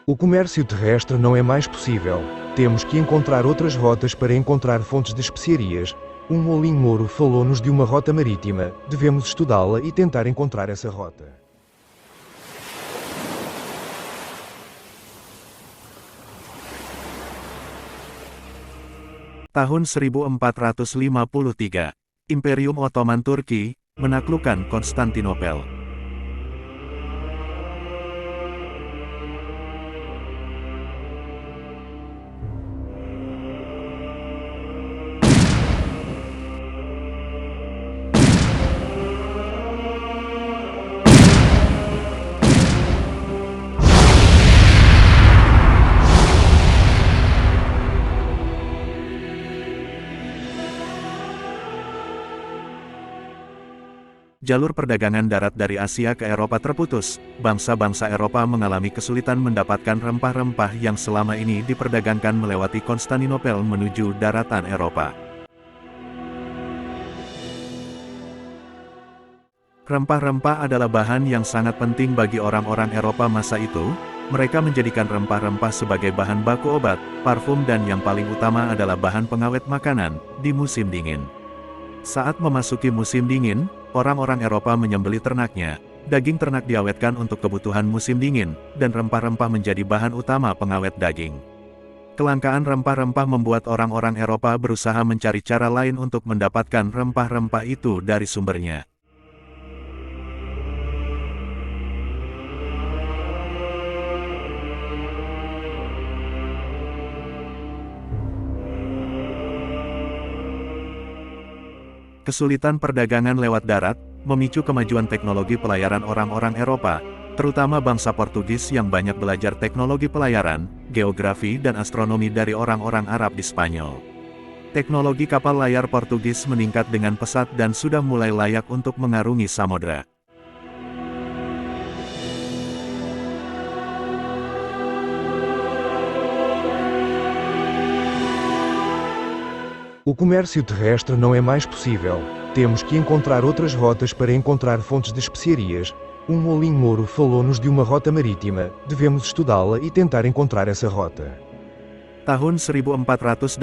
O comércio terrestre não é mais possível. Temos que encontrar outras rotas para encontrar fontes de especiarias. Um Molim Moro falou-nos de uma rota marítima. Devemos estudá-la e tentar encontrar essa rota. Tahun 1453, Imperium Ottoman Turki menaklukkan Konstantinopel. Jalur perdagangan darat dari Asia ke Eropa terputus. Bangsa-bangsa Eropa mengalami kesulitan mendapatkan rempah-rempah yang selama ini diperdagangkan melewati Konstantinopel menuju daratan Eropa. Rempah-rempah adalah bahan yang sangat penting bagi orang-orang Eropa masa itu. Mereka menjadikan rempah-rempah sebagai bahan baku obat, parfum dan yang paling utama adalah bahan pengawet makanan di musim dingin. Saat memasuki musim dingin, orang-orang Eropa menyembelih ternaknya. Daging ternak diawetkan untuk kebutuhan musim dingin, dan rempah-rempah menjadi bahan utama pengawet daging. Kelangkaan rempah-rempah membuat orang-orang Eropa berusaha mencari cara lain untuk mendapatkan rempah-rempah itu dari sumbernya. Kesulitan perdagangan lewat darat, memicu kemajuan teknologi pelayaran orang-orang Eropa, terutama bangsa Portugis yang banyak belajar teknologi pelayaran, geografi dan astronomi dari orang-orang Arab di Spanyol. Teknologi kapal layar Portugis meningkat dengan pesat dan sudah mulai layak untuk mengarungi samudra. O comércio terrestre não é mais possível. Temos que encontrar outras rotas para encontrar fontes de especiarias. Um Molim Moro falou-nos de uma rota marítima. Devemos estudá-la e tentar encontrar essa rota. Tahun 1486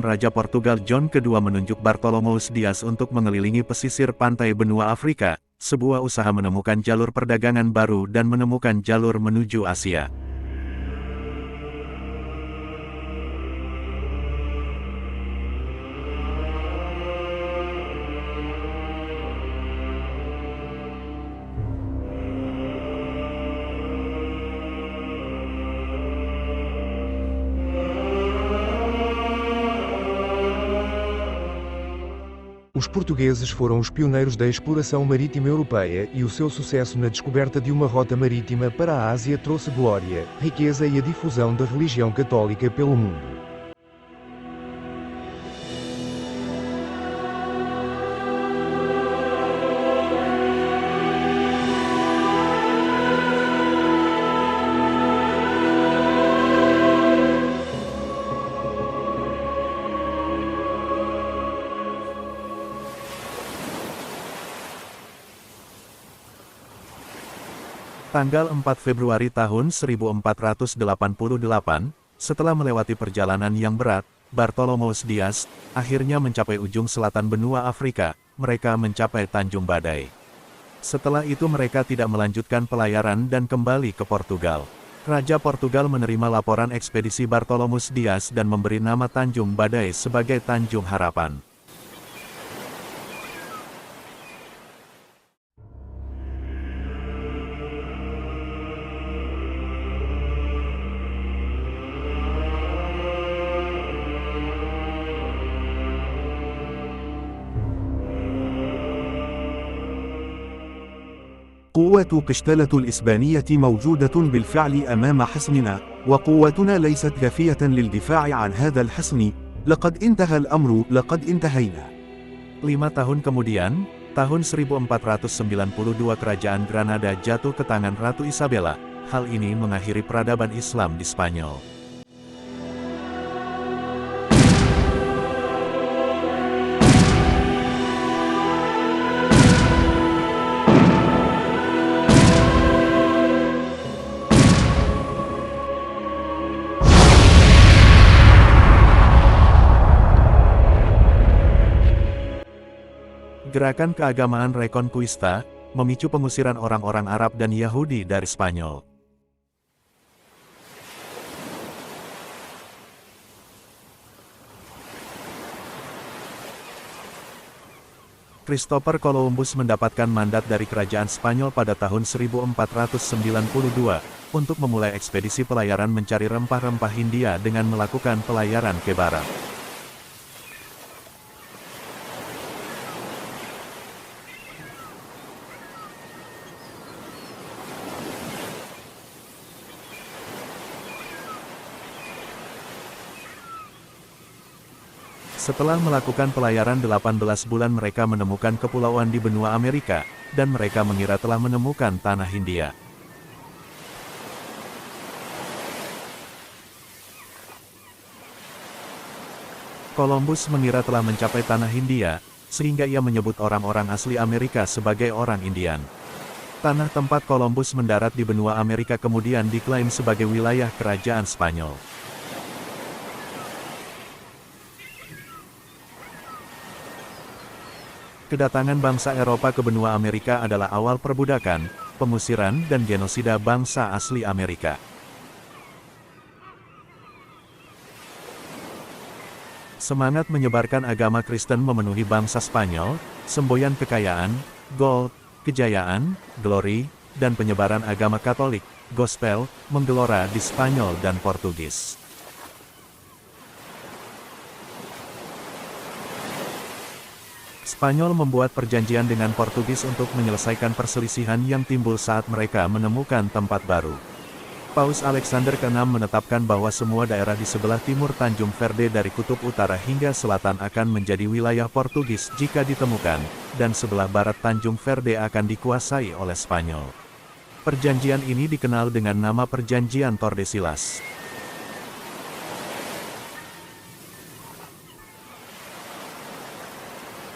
Raja Portugal John II menunjuk Bartolomeus Dias untuk mengelilingi pesisir pantai benua Afrika, sebuah usaha menemukan jalur perdagangan baru dan menemukan jalur menuju Asia. Os portugueses foram os pioneiros da exploração marítima europeia e o seu sucesso na descoberta de uma rota marítima para a Ásia trouxe glória, riqueza e a difusão da religião católica pelo mundo. Tanggal 4 Februari tahun 1488, setelah melewati perjalanan yang berat, Bartolomeus Dias akhirnya mencapai ujung selatan benua Afrika. Mereka mencapai Tanjung Badai. Setelah itu mereka tidak melanjutkan pelayaran dan kembali ke Portugal. Raja Portugal menerima laporan ekspedisi Bartolomeus Dias dan memberi nama Tanjung Badai sebagai Tanjung Harapan. قوة قشتلة الإسبانية موجودة بالفعل أمام حصننا، وقوتنا ليست كافية للدفاع عن هذا الحصن. لقد انتهى الأمر، لقد انتهينا. 5 tahun kemudian, tahun 1492 Kerajaan Granada jatuh ke tangan Ratu Isabella. Hal ini mengakhiri peradaban Islam di Spanyol. Gerakan keagamaan Reconquista memicu pengusiran orang-orang Arab dan Yahudi dari Spanyol. Christopher Columbus mendapatkan mandat dari kerajaan Spanyol pada tahun 1492 untuk memulai ekspedisi pelayaran mencari rempah-rempah Hindia dengan melakukan pelayaran ke barat. Setelah melakukan pelayaran 18 bulan mereka menemukan kepulauan di benua Amerika, dan mereka mengira telah menemukan tanah Hindia. Columbus mengira telah mencapai tanah Hindia, sehingga ia menyebut orang-orang asli Amerika sebagai orang Indian. Tanah tempat Columbus mendarat di benua Amerika kemudian diklaim sebagai wilayah kerajaan Spanyol. Kedatangan bangsa Eropa ke benua Amerika adalah awal perbudakan, pengusiran dan genosida bangsa asli Amerika. Semangat menyebarkan agama Kristen memenuhi bangsa Spanyol, semboyan kekayaan, gold, kejayaan, glory, dan penyebaran agama Katolik, gospel, menggelora di Spanyol dan Portugis. Spanyol membuat perjanjian dengan Portugis untuk menyelesaikan perselisihan yang timbul saat mereka menemukan tempat baru. Paus Alexander ke-6 menetapkan bahwa semua daerah di sebelah timur Tanjung Verde dari kutub utara hingga selatan akan menjadi wilayah Portugis jika ditemukan, dan sebelah barat Tanjung Verde akan dikuasai oleh Spanyol. Perjanjian ini dikenal dengan nama Perjanjian Tordesillas.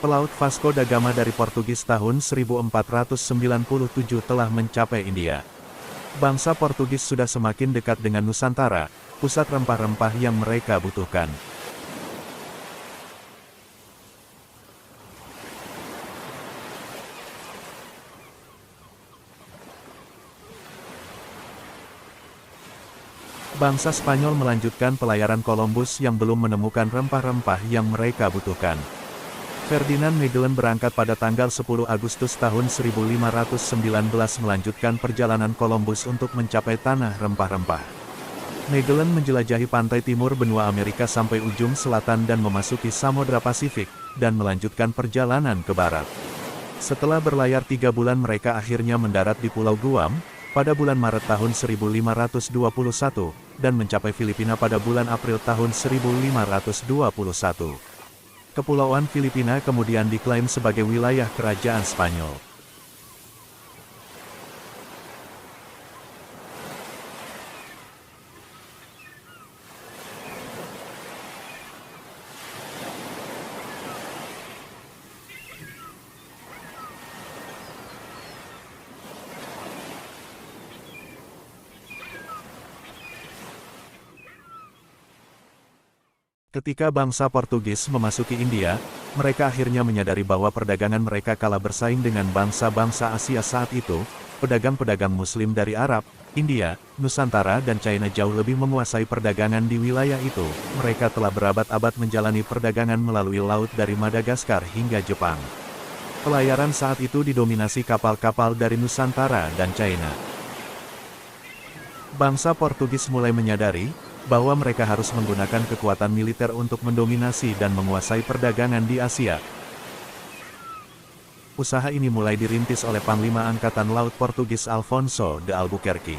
Pelaut Vasco da Gama dari Portugis tahun 1497 telah mencapai India. Bangsa Portugis sudah semakin dekat dengan Nusantara, pusat rempah-rempah yang mereka butuhkan. Bangsa Spanyol melanjutkan pelayaran Columbus yang belum menemukan rempah-rempah yang mereka butuhkan. Ferdinand Magellan berangkat pada tanggal 10 Agustus tahun 1519 melanjutkan perjalanan Columbus untuk mencapai tanah rempah-rempah. Magellan menjelajahi pantai timur benua Amerika sampai ujung selatan dan memasuki Samudra Pasifik, dan melanjutkan perjalanan ke barat. Setelah berlayar 3 bulan mereka akhirnya mendarat di Pulau Guam, pada bulan Maret tahun 1521, dan mencapai Filipina pada bulan April tahun 1521. Kepulauan Filipina kemudian diklaim sebagai wilayah kerajaan Spanyol. Ketika bangsa Portugis memasuki India, mereka akhirnya menyadari bahwa perdagangan mereka kalah bersaing dengan bangsa-bangsa Asia saat itu. Pedagang-pedagang Muslim dari Arab, India, Nusantara dan China jauh lebih menguasai perdagangan di wilayah itu. Mereka telah berabad-abad menjalani perdagangan melalui laut dari Madagaskar hingga Jepang. Pelayaran saat itu didominasi kapal-kapal dari Nusantara dan China. Bangsa Portugis mulai menyadari bahwa mereka harus menggunakan kekuatan militer untuk mendominasi dan menguasai perdagangan di Asia. Usaha ini mulai dirintis oleh Panglima Angkatan Laut Portugis Alfonso de Albuquerque.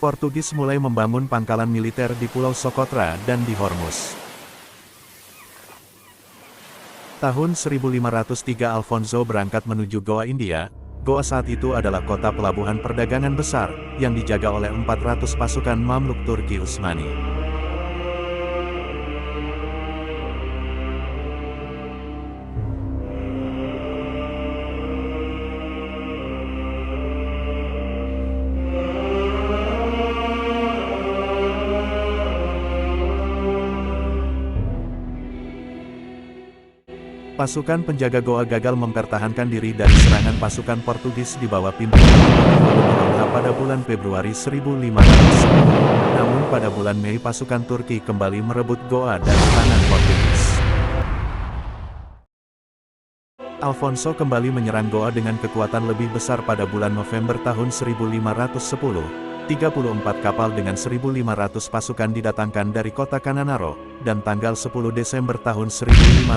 Portugis mulai membangun pangkalan militer di Pulau Socotra dan di Hormuz. Tahun 1503 Alfonso berangkat menuju Goa India. Goa saat itu adalah kota pelabuhan perdagangan besar, yang dijaga oleh 400 pasukan Mamluk Turki Utsmani. Pasukan penjaga Goa gagal mempertahankan diri dari serangan pasukan Portugis di bawah pimpinan Antonio pada bulan Februari 1510. Namun pada bulan Mei pasukan Turki kembali merebut Goa dari tangan Portugis. Alfonso kembali menyerang Goa dengan kekuatan lebih besar pada bulan November tahun 1510. 34 kapal dengan 1.500 pasukan didatangkan dari kota Cananaro, dan tanggal 10 Desember tahun 1510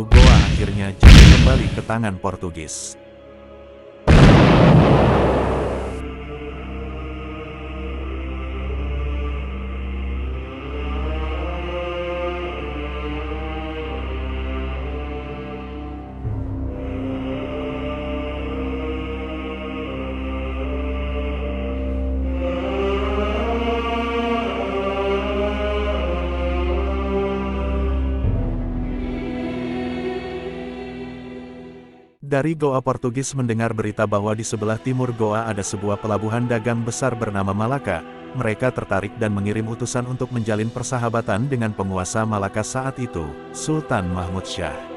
Goa akhirnya jatuh kembali ke tangan Portugis. Dari Goa Portugis mendengar berita bahwa di sebelah timur Goa ada sebuah pelabuhan dagang besar bernama Malaka. Mereka tertarik dan mengirim utusan untuk menjalin persahabatan dengan penguasa Malaka saat itu, Sultan Mahmud Shah.